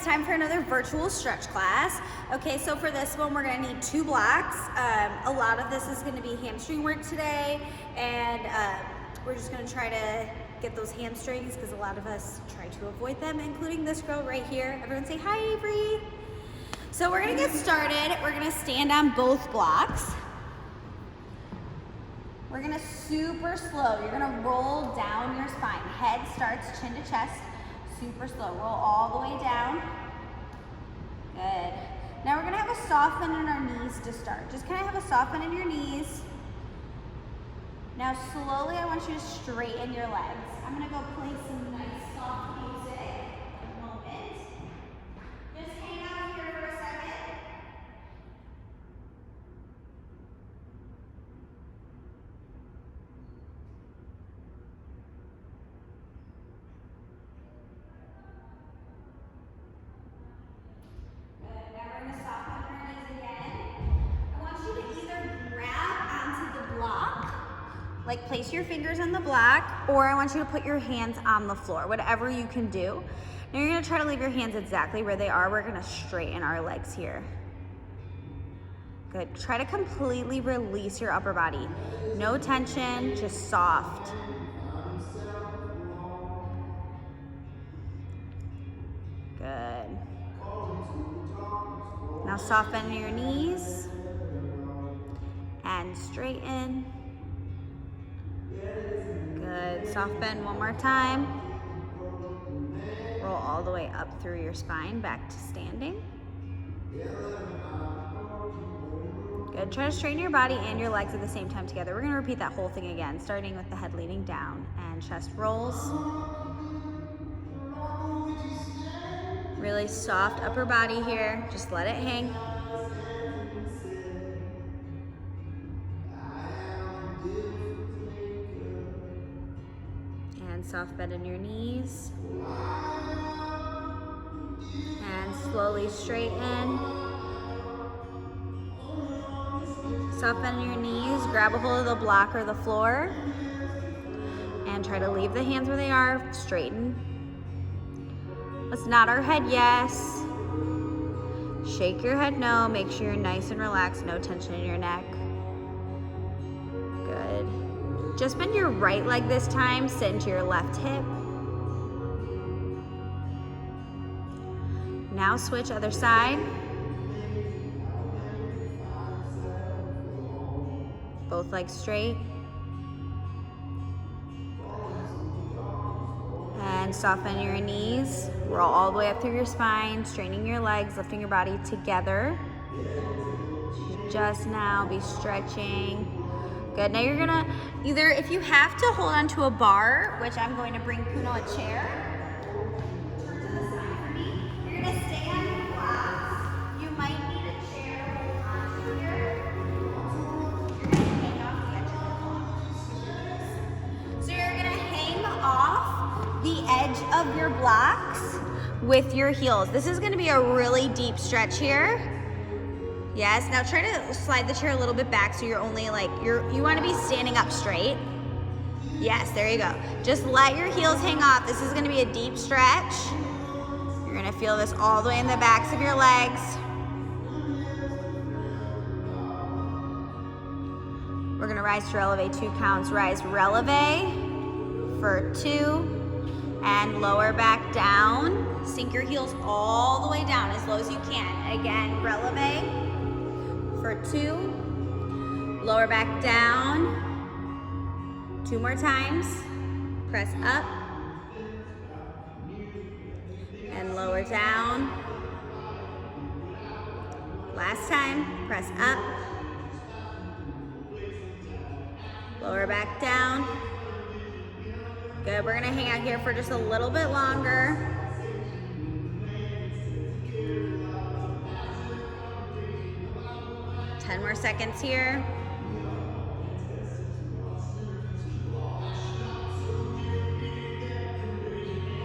it's time for another virtual stretch class. Okay, so for this one, we're gonna need 2 blocks. A lot of this is gonna be hamstring work today, and we're just gonna try to get those hamstrings because a lot of us try to avoid them, including this girl right here. Everyone say hi, Avery. So we're gonna get started. We're gonna stand on both blocks. We're gonna super slow. You're gonna roll down your spine. Head starts chin to chest. Super slow. Roll all the way down. Good. Now we're gonna have a soft bend in our knees to start. Just kind of have a soft bend in your knees. Now slowly I want you to straighten your legs. I'm gonna go play some nice soft music in a moment. Just hang out here for a second. Like place your fingers on the block, or I want you to put your hands on the floor, whatever you can do. Now you're gonna try to leave your hands exactly where they are. We're gonna straighten our legs here. Good, try to completely release your upper body. No tension, just soft. Good. Now soft bend in your knees and straighten. Good, soft bend one more time. Roll all the way up through your spine, back to standing. Good, try to straighten your body and your legs at the same time together. We're gonna repeat that whole thing again, starting with the head leaning down and chest rolls. Really soft upper body here, just let it hang. Soft bend in your knees. And slowly straighten. Soft bend in your knees. Grab a hold of the block or the floor. And try to leave the hands where they are. Straighten. Let's nod our head yes. Shake your head no. Make sure you're nice and relaxed. No tension in your neck. Good. Just bend your right leg this time, sit into your left hip. Now switch other side. Both legs straight. And soft bend your knees. Roll all the way up through your spine, straightening your legs, lifting your body together. Just now be stretching. Good, now you're gonna either, if you have to hold onto a bar, which I'm going to bring Kuno a chair, turn to the side for me. You're gonna stay on your blocks. You might need a chair onto here. You're gonna hang off the edge of the block. So you're gonna hang off the edge of your blocks with your heels. This is gonna be a really deep stretch here. Yes, now try to slide the chair a little bit back so you're only like, you want to be standing up straight. Yes, there you go. Just let your heels hang off. This is going to be a deep stretch. You're going to feel this all the way in the backs of your legs. We're going to rise to releve 2 counts. Rise, releve for 2 and lower back down. Sink your heels all the way down as low as you can. Again, releve for 2, lower back down, 2 more times, press up, and lower down, last time, press up, lower back down. Good, we're gonna hang out here for just a little bit longer. More seconds here.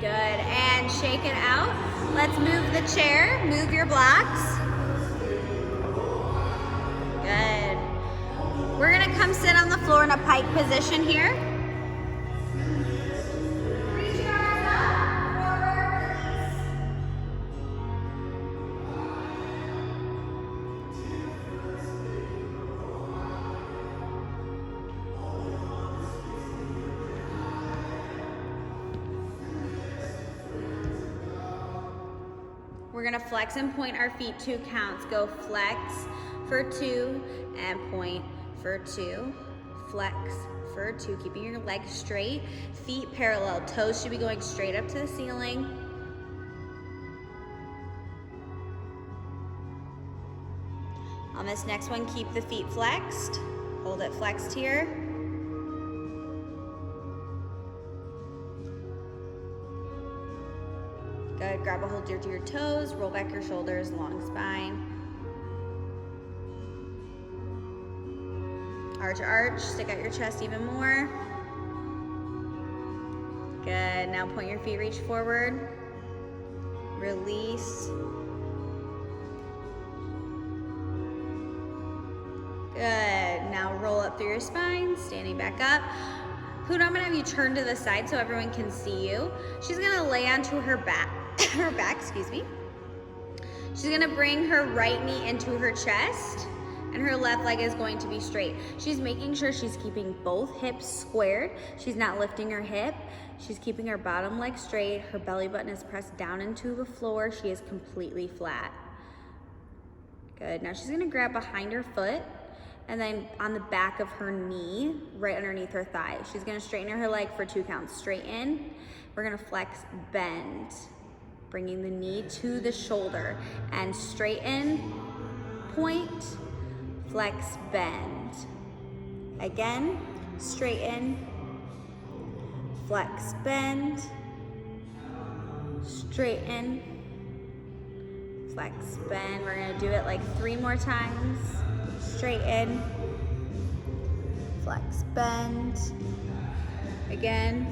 Good, and shake it out. Let's move the chair, move your blocks. Good. We're gonna come sit on the floor in a pike position here. Reach your arms up, forward, release. We're gonna flex and point our feet 2 counts. Go flex for 2 and point for 2. Flex for 2, keeping your legs straight, feet parallel, toes should be going straight up to the ceiling. On this next one, keep the feet flexed. Hold it flexed here. Good, grab a hold to your toes, roll back your shoulders, long spine. Arch, arch, stick out your chest even more. Good, now point your feet, reach forward. Release. Good, now roll up through your spine, standing back up. Puno, I'm gonna have you turn to the side so everyone can see you. She's gonna lay onto her back, excuse me. She's gonna bring her right knee into her chest and her left leg is going to be straight. She's making sure she's keeping both hips squared. She's not lifting her hip. She's keeping her bottom leg straight. Her belly button is pressed down into the floor. She is completely flat. Good, now she's gonna grab behind her foot and then on the back of her knee, right underneath her thigh. She's gonna straighten her leg for 2 counts. Straighten, we're gonna flex, bend, bringing the knee to the shoulder, and straighten, point, flex, bend. Again, straighten, flex, bend, straighten, flex, bend. We're gonna do it like 3 more times. Straighten, flex, bend. Again.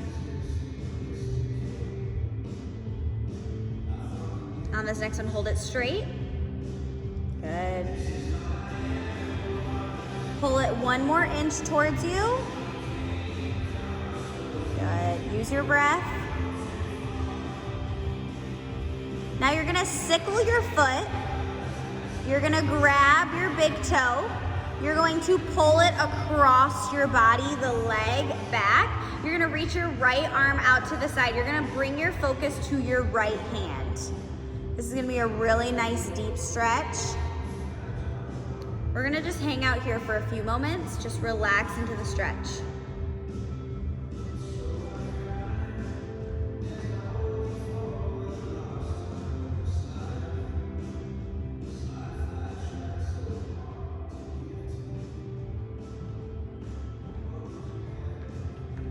On this next one, hold it straight. Good. Pull it 1 more inch towards you. Good. Use your breath. Now you're gonna sickle your foot. You're gonna grab your big toe. You're going to pull it across your body, the leg back. You're gonna reach your right arm out to the side. You're gonna bring your focus to your right hand. This is gonna be a really nice deep stretch. We're gonna just hang out here for a few moments. Just relax into the stretch.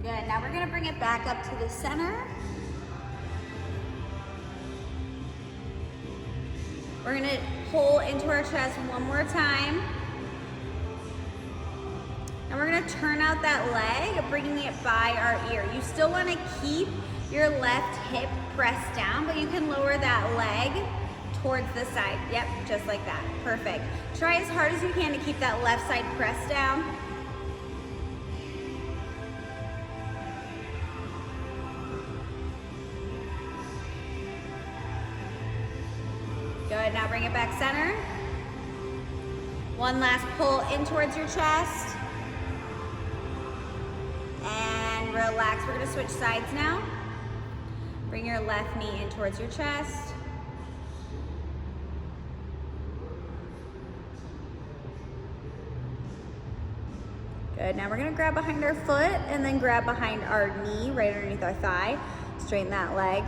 Good, now we're gonna bring it back up to the center. We're gonna pull into our chest 1 more time. And we're gonna turn out that leg, bringing it by our ear. You still wanna keep your left hip pressed down, but you can lower that leg towards the side. Yep, just like that, perfect. Try as hard as you can to keep that left side pressed down. Good, now bring it back center. 1 last pull in towards your chest. And relax, we're gonna switch sides now. Bring your left knee in towards your chest. Good, now we're gonna grab behind our foot and then grab behind our knee right underneath our thigh. Straighten that leg.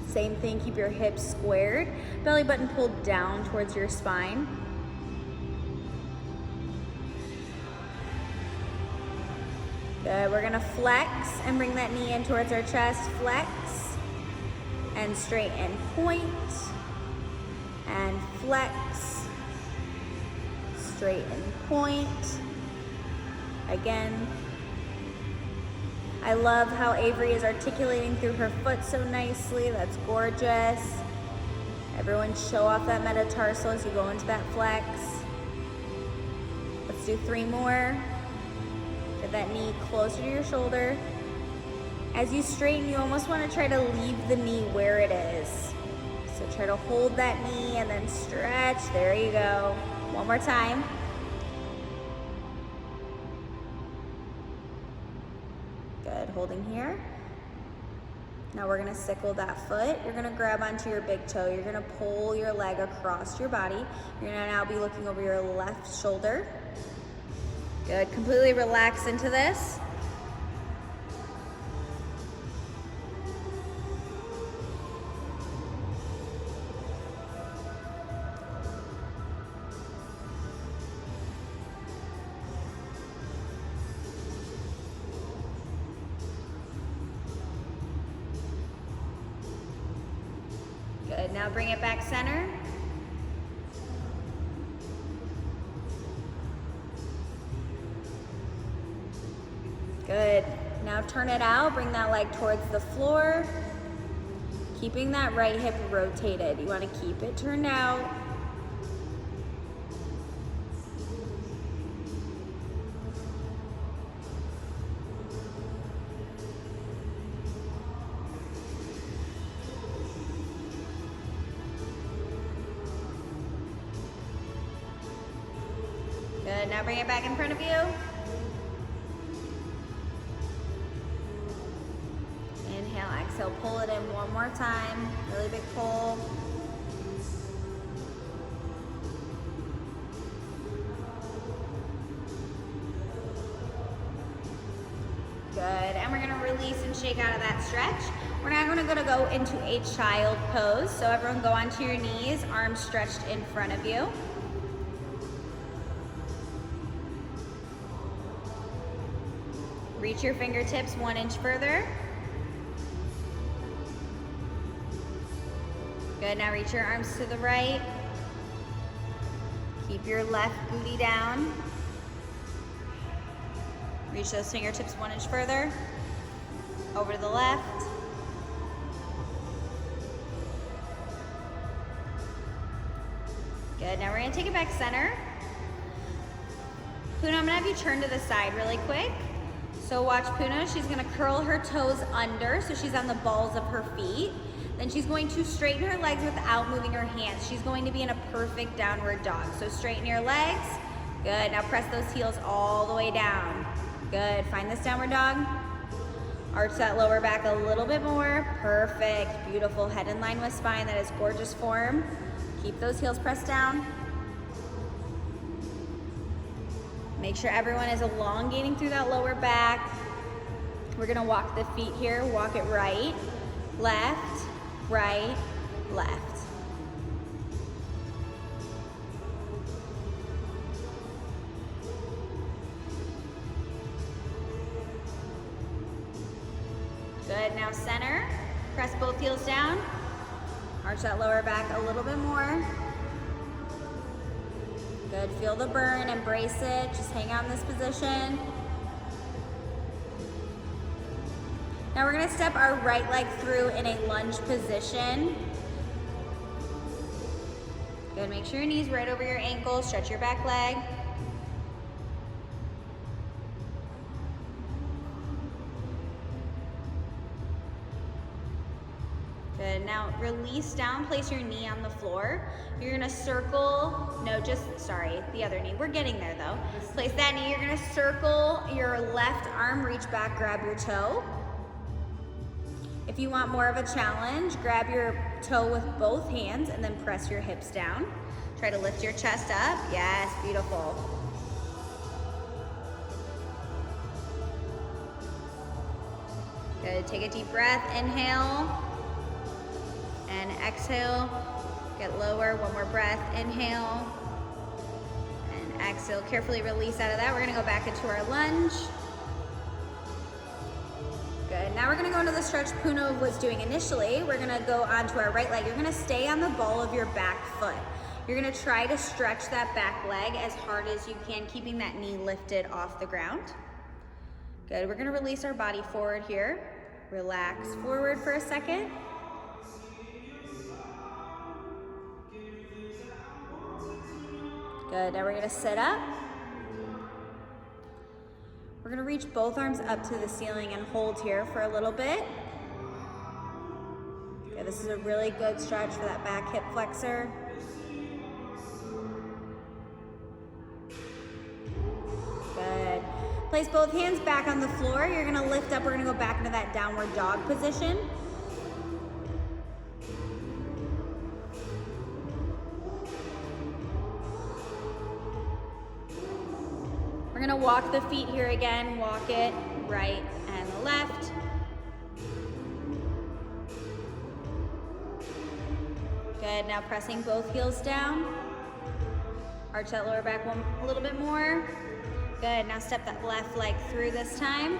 Same thing, keep your hips squared, belly button pulled down towards your spine. Good, we're gonna flex and bring that knee in towards our chest, flex, and straighten, point, and flex, straighten, point, again. I love how Avery is articulating through her foot so nicely. That's gorgeous. Everyone show off that metatarsal as you go into that flex. Let's do 3 more. Get that knee closer to your shoulder. As you straighten, you almost want to try to leave the knee where it is. So try to hold that knee and then stretch. There you go. 1 more time. Good, holding here. Now we're gonna sickle that foot. You're gonna grab onto your big toe. You're gonna pull your leg across your body. You're gonna now be looking over your left shoulder. Good, completely relax into this. Good, now bring it back center. Good, now turn it out, bring that leg towards the floor. Keeping that right hip rotated. You wanna keep it turned out. Good, now bring it back in front of you. Inhale, exhale, pull it in one more time. Really big pull. Good, and we're gonna release and shake out of that stretch. We're now gonna go into a child pose. So everyone go onto your knees, arms stretched in front of you. Reach your fingertips 1 inch further. Good, now reach your arms to the right. Keep your left booty down. Reach those fingertips 1 inch further. Over to the left. Good, now we're gonna take it back center. Puna, I'm gonna have you turn to the side really quick. So watch Puna, she's gonna curl her toes under, so she's on the balls of her feet. Then she's going to straighten her legs without moving her hands. She's going to be in a perfect downward dog. So straighten your legs. Good, now press those heels all the way down. Good, find this downward dog. Arch that lower back a little bit more. Perfect, beautiful, head in line with spine. That is gorgeous form. Keep those heels pressed down. Make sure everyone is elongating through that lower back. We're gonna walk the feet here. Walk it right, left, right, left. Good, now center. Press both heels down. Arch that lower back a little bit more. Good, feel the burn, embrace it. Just hang out in this position. Now we're gonna step our right leg through in a lunge position. Good, make sure your knees right over your ankles, stretch your back leg. Good, now release down, place your knee on the floor. You're gonna circle, the other knee. We're getting there though. Place that knee, you're gonna circle your left arm, reach back, grab your toe. If you want more of a challenge, grab your toe with both hands and then press your hips down. Try to lift your chest up. Yes, beautiful. Good, take a deep breath, inhale and exhale. Get lower, one more breath, inhale and exhale. Carefully release out of that. We're gonna go back into our lunge. Good, now we're gonna go into the stretch Puna was doing initially. We're gonna go onto our right leg. You're gonna stay on the ball of your back foot. You're gonna try to stretch that back leg as hard as you can, keeping that knee lifted off the ground. Good, we're gonna release our body forward here. Relax forward for a second. Good, now we're gonna sit up. We're gonna reach both arms up to the ceiling and hold here for a little bit. Good, this is a really good stretch for that back hip flexor. Good. Place both hands back on the floor. You're gonna lift up, we're gonna go back into that downward dog position. gonna walk the feet here again, walk it right and left. Good, now pressing both heels down. Arch that lower back one a little bit more. Good, now step that left leg through this time.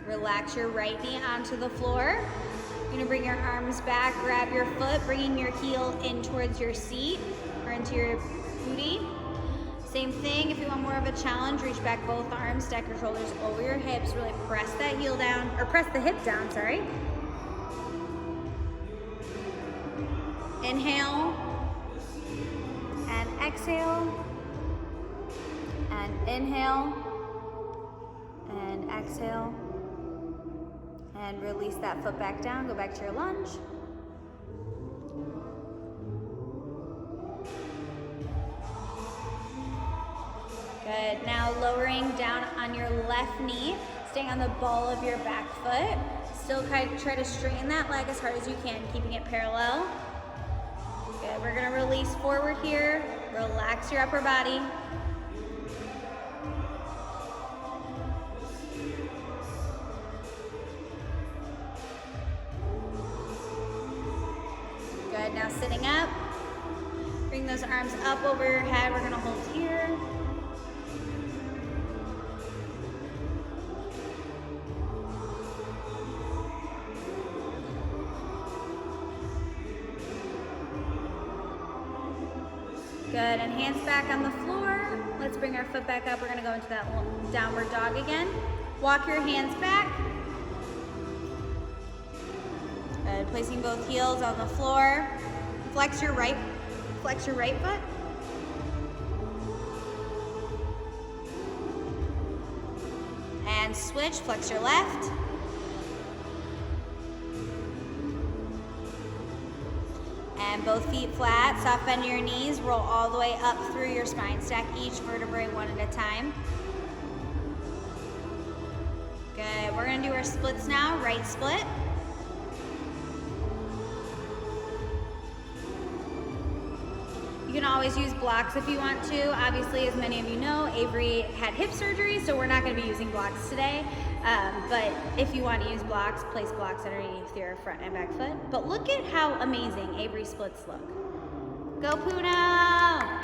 Relax your right knee onto the floor. You're gonna bring your arms back, grab your foot, bringing your heel in towards your seat or into your booty. Same thing, if you want more of a challenge, reach back both arms, stack your shoulders over your hips, really press that heel down, or press the hip down, sorry. Inhale, and exhale, and inhale, and exhale, and release that foot back down, go back to your lunge. Good, now lowering down on your left knee, staying on the ball of your back foot. Still try to straighten that leg as hard as you can, keeping it parallel. Good, we're gonna release forward here, relax your upper body. Good, now sitting up, bring those arms up over your head, we're gonna hold here. Good, and hands back on the floor. Let's bring our foot back up. We're gonna go into that downward dog again. Walk your hands back. Good, placing both heels on the floor. Flex your right foot. And switch, flex your left. And both feet flat, soft bend your knees, roll all the way up through your spine. Stack each vertebrae one at a time. Good, we're gonna do our splits now, right split. You can always use blocks if you want to. Obviously, as many of you know, Avery had hip surgery, so we're not gonna be using blocks today. But if you want to use blocks, place blocks underneath your front and back foot. But look at how amazing Avery splits look. Go Puno!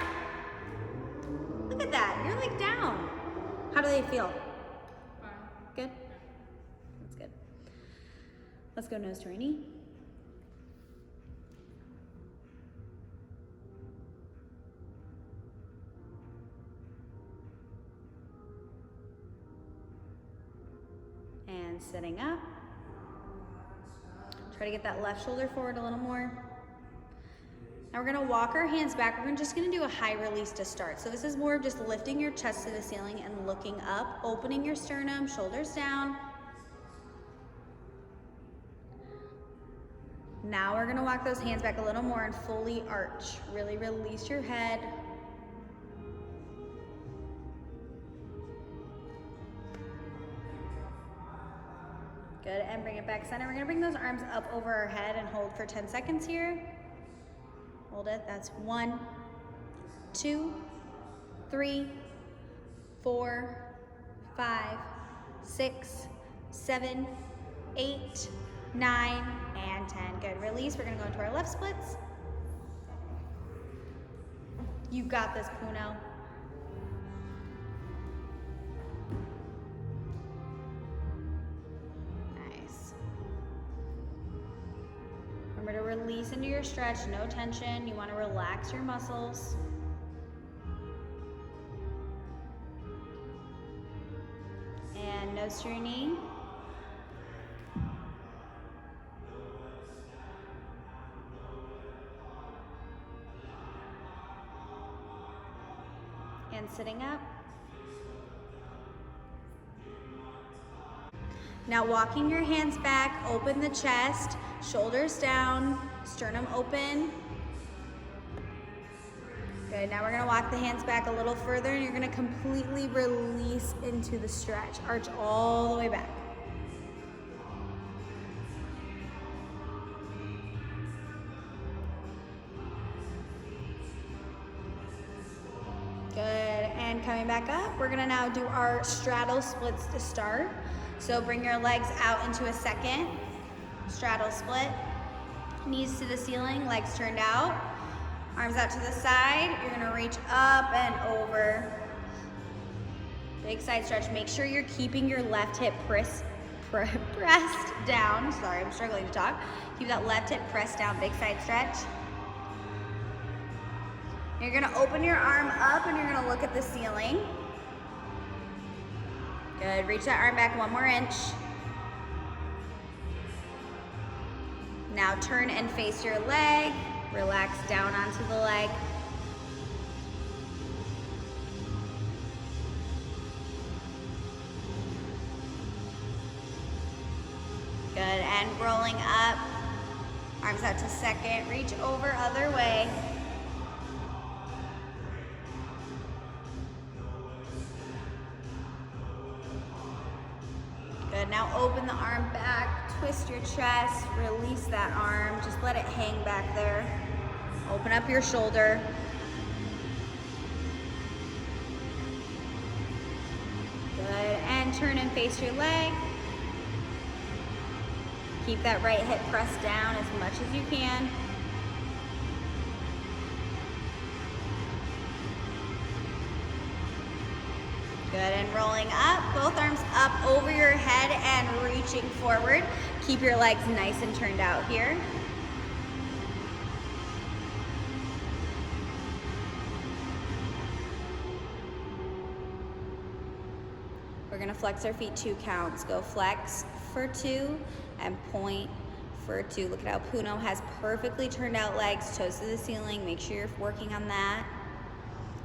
Look at that, you're like down. How do they feel? Fine. Good? That's good. Let's go nose to our knee. And sitting up. Try to get that left shoulder forward a little more. Now we're gonna walk our hands back. We're just gonna do a high release to start. So this is more of just lifting your chest to the ceiling and looking up, opening your sternum, shoulders down. Now we're gonna walk those hands back a little more and fully arch. Really release your head. Good, and bring it back center. We're gonna bring those arms up over our head and hold for 10 seconds here. Hold it, that's 1, 2, 3, 4, 5, 6, 7, 8, 9, and 10. Good, release. We're gonna go into our left splits. You got this, Puno. Remember to release into your stretch, no tension. You want to relax your muscles. And nose to your knee. And sitting up. Now walking your hands back, open the chest, shoulders down, sternum open. Good, Good, now we're gonna walk the hands back a little further and you're gonna completely release into the stretch. Arch all the way back. Good, and coming back up, we're gonna now do our straddle splits to start. So bring your legs out into a second straddle split. Knees to the ceiling, legs turned out. Arms out to the side. You're gonna reach up and over. Big side stretch. Make sure you're keeping your left hip pressed down. Sorry, I'm struggling to talk. Keep that left hip pressed down, big side stretch. You're gonna open your arm up and you're gonna look at the ceiling. Good, reach that arm back 1 more inch. Now turn and face your leg. Relax down onto the leg. Good, and rolling up. Arms out to second, reach over other way. Good, now open the arm back, twist your chest, release that arm, just let it hang back there. Open up your shoulder. Good, and turn and face your leg. Keep that right hip pressed down as much as you can. Good, and rolling up, both arms up over your head and reaching forward. Keep your legs nice and turned out here. We're gonna flex our feet 2 counts. Go flex for 2 and point for 2. Look at how Puno has perfectly turned out legs, toes to the ceiling. Make sure you're working on that.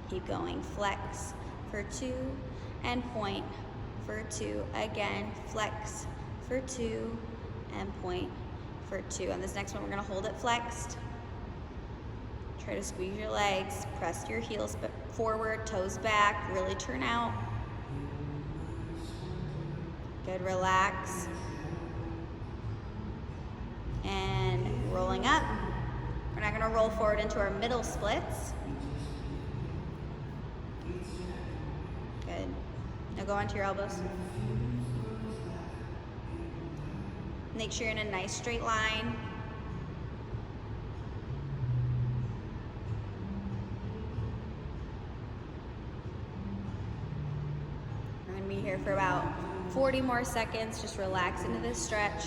Keep going, flex for 2 and point for 2. Again, flex for 2 and point for 2. On this next one, we're gonna hold it flexed. Try to squeeze your legs, press your heels forward, toes back, really turn out. Good, relax. And rolling up. We're not gonna roll forward into our middle splits. Good. Now go onto your elbows. Make sure you're in a nice straight line. We're gonna be here for about 40 more seconds. Just relax into this stretch.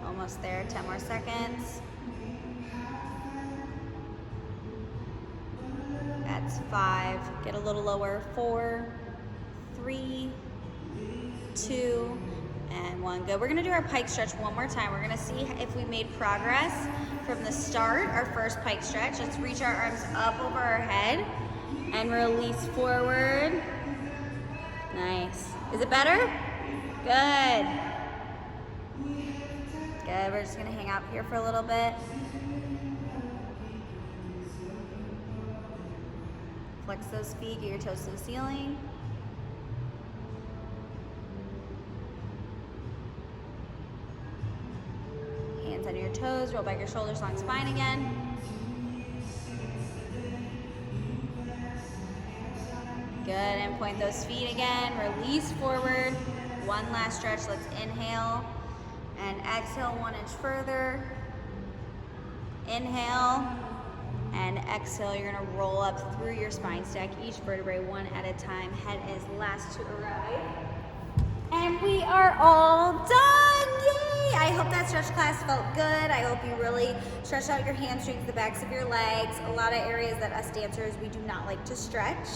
Almost there, 10 more seconds. That's 5, get a little lower, 4, 3, 2, and 1. Good, we're gonna do our pike stretch one more time. We're gonna see if we made progress from the start, our first pike stretch. Let's reach our arms up over our head and release forward. Nice, is it better? Good. Good, we're just gonna hang out here for a little bit. Flex those feet, get your toes to the ceiling. Hands under your toes, roll back your shoulders, long spine again. Good, and point those feet again, release forward. One last stretch, let's inhale. And exhale 1 inch further. Inhale and exhale. You're gonna roll up through your spine, stack each vertebrae one at a time. Head is last to arrive. And we are all done, yay! I hope hope that stretch class felt good. I hope you really stretched out your hamstrings, the backs of your legs, a lot of areas that us dancers, we do not like to stretch.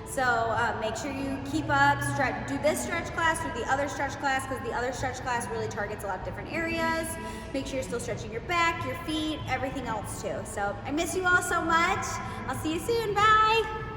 So make sure you keep up, do this stretch class, do the other stretch class, because the other stretch class really targets a lot of different areas. Make sure you're still stretching your back, your feet, everything else too. So I miss you all so much. I'll see you soon, bye.